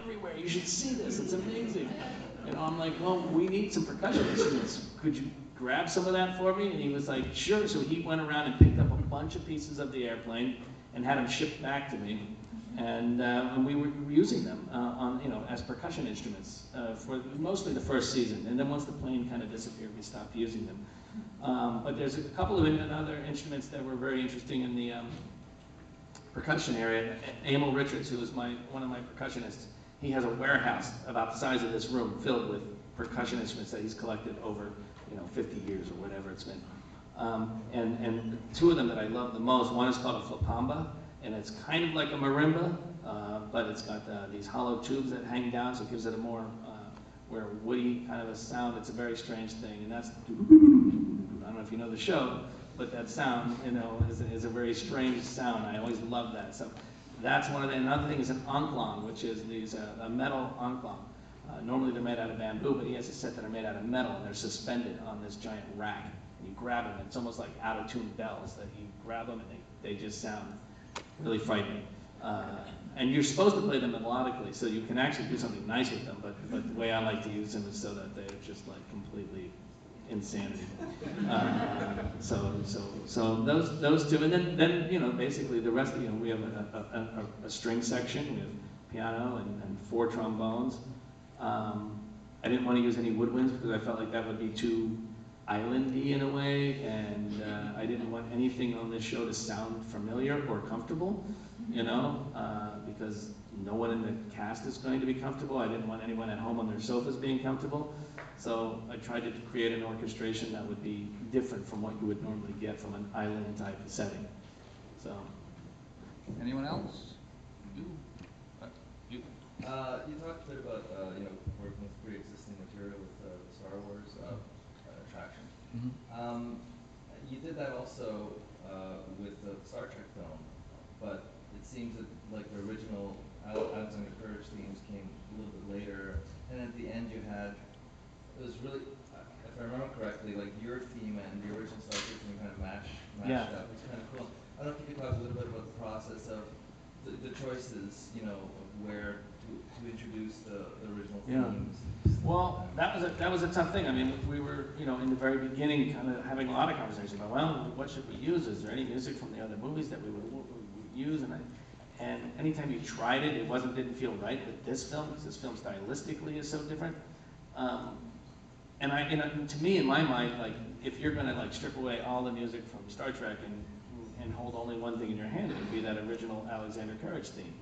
everywhere. You should see this. It's amazing. You know, I'm like, well, we need some percussion instruments. Could you grab some of that for me? And he was like, sure. So he went around and picked up a bunch of pieces of the airplane and had them shipped back to me. And we were using them on, you know, as percussion instruments for mostly the first season. And then once the plane kind of disappeared, we stopped using them. But there's a couple of other instruments that were very interesting in the percussion area. Emil Richards, who is one of my percussionists, he has a warehouse about the size of this room filled with percussion instruments that he's collected over, you know, 50 years or whatever it's been. And two of them that I love the most, one is called a flapamba, and it's kind of like a marimba, but it's got these hollow tubes that hang down, so it gives it a more woody kind of a sound. It's a very strange thing, and that's, I don't know if you know the show, but that sound, you know, is a very strange sound. I always love that. So that's one of the, another thing is an onklong, which is these, a metal onklong. Normally they're made out of bamboo, but he has a set that are made out of metal, and they're suspended on this giant rack. And you grab them, and it's almost like out-of-tune bells that you grab them, and they just sound really frightening. And you're supposed to play them melodically, so you can actually do something nice with them, but the way I like to use them is so that they're just like completely insanity. So those two, and then you know, basically the rest of, you know, we have a string section, we have piano and 4 trombones. I didn't want to use any woodwinds because I felt like that would be too islandy in a way, and I didn't want anything on this show to sound familiar or comfortable, you know, because no one in the cast is going to be comfortable. I didn't want anyone at home on their sofas being comfortable. So I tried to create an orchestration that would be different from what you would normally get from an island type of setting. So. Anyone else? You. You talked a bit about you know, working with pre-existing material with the Star Wars attraction. Mm-hmm. You did that also with the Star Trek film, but it seems that like the original Alexander Courage themes came a little bit later, and at the end you had, it was really, if I remember correctly, like your theme and the original Star Trek theme kind of mashed up. It's kind of cool. I don't know if you could talk a little bit about the process of the choices, you know, of where to introduce the original themes. Well, that was a tough thing. I mean, we were, you know, in the very beginning kind of having a lot of conversations about, well, what should we use? Is there any music from the other movies that we would use? And anytime you tried it, it didn't feel right with this film, because this film stylistically is so different. And to me, in my mind, like, if you're going to like strip away all the music from Star Trek and hold only one thing in your hand, it would be that original Alexander Courage theme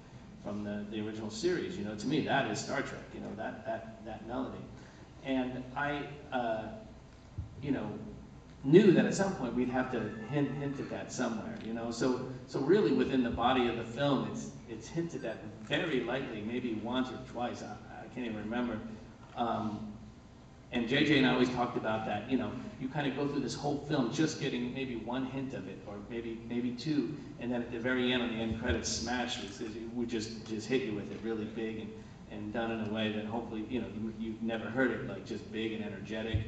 from the original series. You know, to me, that is Star Trek. You know, that melody. And I, you know, knew that at some point we'd have to hint at that somewhere. You know, so really within the body of the film, it's hinted at very lightly, maybe once or twice. I can't even remember. And JJ and I always talked about that, you know, you kind of go through this whole film just getting maybe one hint of it, or maybe two, and then at the very end, on the end credits, smash, it would just hit you with it really big and done in a way that hopefully, you know, you've never heard it, like just big and energetic,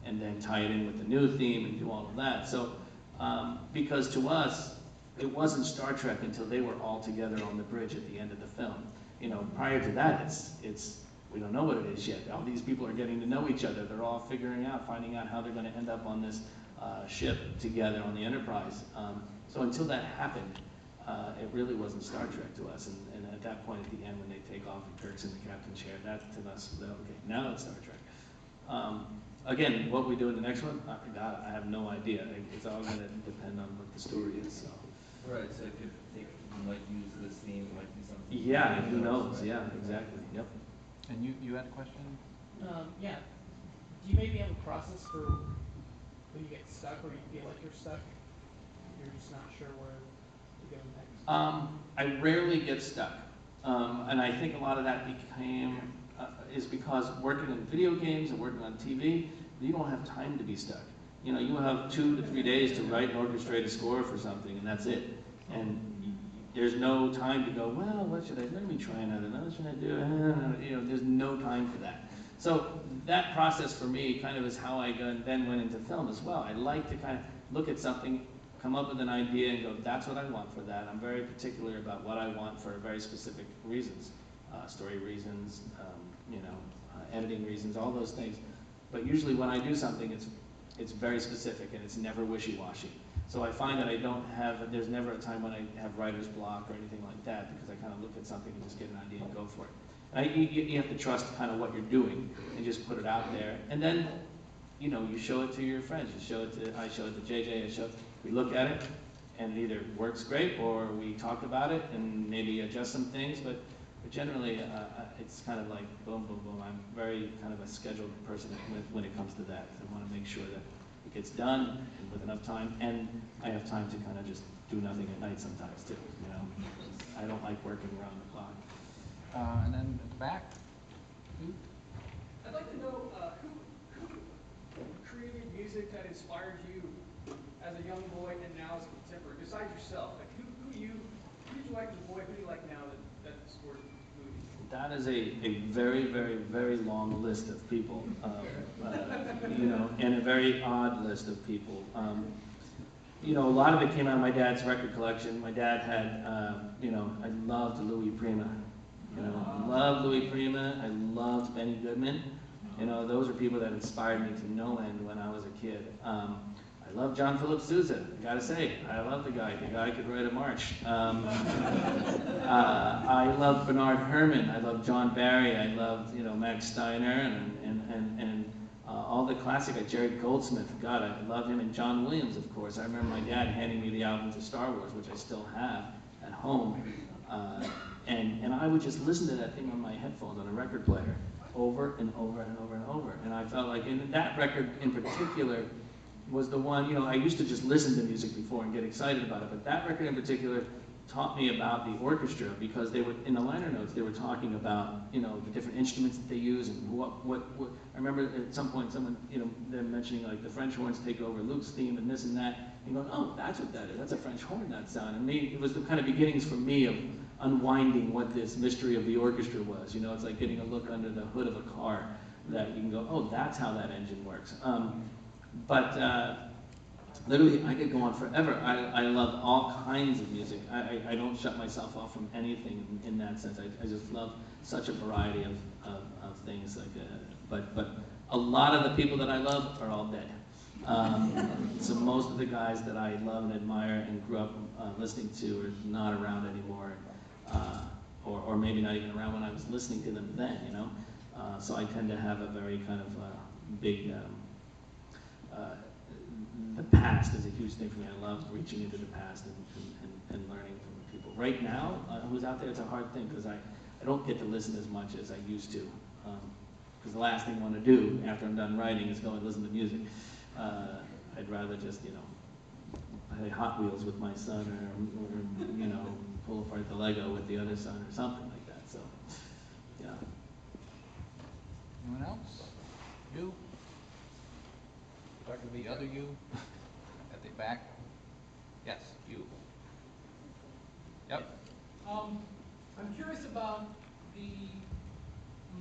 and then tie it in with the new theme and do all of that. So, because to us, it wasn't Star Trek until they were all together on the bridge at the end of the film. You know, prior to that, it's we don't know what it is yet. All these people are getting to know each other. They're all finding out how they're going to end up on this ship together on the Enterprise. So until that happened, it really wasn't Star Trek to us. And at that point, at the end, when they take off and Kirk's in the captain's chair, that to us, okay, now it's Star Trek. Again, what we do in the next one, God, I have no idea. It's all going to depend on what the story is. So. Right. So you might use this theme, you might do something. Yeah. Who knows? Right? Yeah. Exactly. Yep. And you had a question? Yeah. Do you maybe have a process for when you get stuck or you feel like you're stuck? You're just not sure where to go next? I rarely get stuck. And I think a lot of that is because working in video games and working on TV, you don't have time to be stuck. You know, you have 2 to 3 days to write and orchestrate a score for something, and that's it. And there's no time to go, well, what should I, let me try another, what should I do? You know, there's no time for that. So that process for me kind of is how I then went into film as well. I like to kind of look at something, come up with an idea and go, that's what I want for that. I'm very particular about what I want for very specific reasons. story reasons, editing reasons, all those things. But usually when I do something, it's very specific and it's never wishy-washy. So I find that there's never a time when I have writer's block or anything like that, because I kind of look at something and just get an idea and go for it. You have to trust kind of what you're doing and just put it out there. And then, you show it to your friends. I show it to JJ, we look at it, and it either works great or we talk about it and maybe adjust some things, but generally it's kind of like boom, boom, boom. I'm very kind of a scheduled person when it comes to that. I want to make sure that it gets done and with enough time, and I have time to kind of just do nothing at night sometimes too. I don't like working around the clock. And then at the back, you? I'd like to know who created music that inspired you as a young boy and now as a contemporary, besides yourself. Like who did you like as a boy? Who do you like now that scored movies? That is a very, very, very long list of people, and a very odd list of people. A lot of it came out of my dad's record collection. My dad had, I loved Louis Prima. I loved Louis Prima. I loved Benny Goodman. Those are people that inspired me to no end when I was a kid. I love John Philip Sousa. I gotta say, I love the guy. The guy could write a march. I love Bernard Herrmann. I love John Barry. I loved, Max Steiner and all the classic. Jerry Goldsmith. God, I love him. And John Williams, of course. I remember my dad handing me the albums of Star Wars, which I still have at home. And I would just listen to that thing on my headphones on a record player over and over and over and over. And I felt like, and that record in particular was the one, I used to just listen to music before and get excited about it, but that record in particular taught me about the orchestra, because they were, in the liner notes, they were talking about, the different instruments that they use and what I remember at some point someone, them mentioning like the French horns take over Luke's theme and this and that, and going, oh, that's what that is, that's a French horn, that sound. And it was the kind of beginnings for me of unwinding what this mystery of the orchestra was. It's like getting a look under the hood of a car that you can go, oh, that's how that engine works. Literally, I could go on forever. I love all kinds of music. I don't shut myself off from anything in that sense. I just love such a variety of things. But a lot of the people that I love are all dead. So most of the guys that I love and admire and grew up listening to are not around anymore, or maybe not even around when I was listening to them then. So I tend to have a very kind of big. The past is a huge thing for me. I love reaching into the past and learning from the people. Right now, who's out there, it's a hard thing, because I don't get to listen as much as I used to. Because the last thing I want to do after I'm done writing is go and listen to music. I'd rather just, play Hot Wheels with my son, or pull apart the Lego with the other son, or something like that. So, yeah. Anyone else? You? The other you? At the back? Yes, you. Yep. I'm curious about the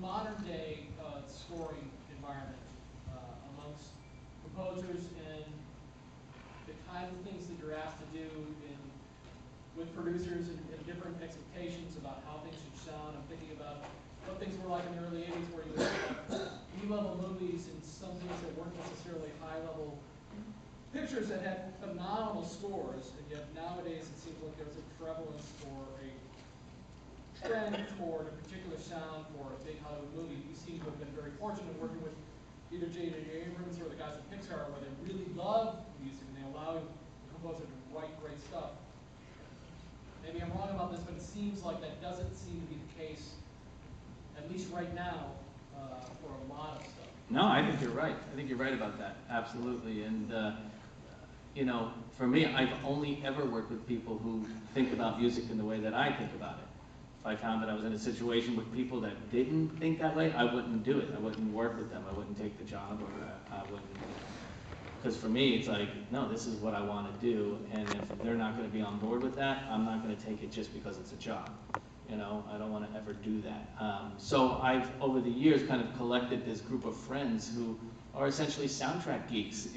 modern day scoring environment amongst composers and the kinds of things that you're asked to do with producers and different expectations about how things should sound. I'm thinking about what things were like in the early 80s, where you would have E-level movies and some things that weren't necessarily high-level pictures that had phenomenal scores, and yet nowadays it seems like there's a prevalence or a trend toward a particular sound for a big Hollywood movie. You seem to have been very fortunate working with either J.J. Abrams or the guys at Pixar, where they really love music and they allow the composer to write great stuff. Maybe I'm wrong about this, but it seems like that doesn't seem to be the case, at least right now, for a lot of stuff. No, I think you're right. I think you're right about that. Absolutely. And, for me, I've only ever worked with people who think about music in the way that I think about it. If I found that I was in a situation with people that didn't think that way, I wouldn't do it. I wouldn't work with them. I wouldn't take the job, or I wouldn't. Because for me, it's like, no, this is what I want to do, and if they're not going to be on board with that, I'm not going to take it just because it's a job. I don't want to ever do that. So I've, over the years, kind of collected this group of friends who are essentially soundtrack geeks,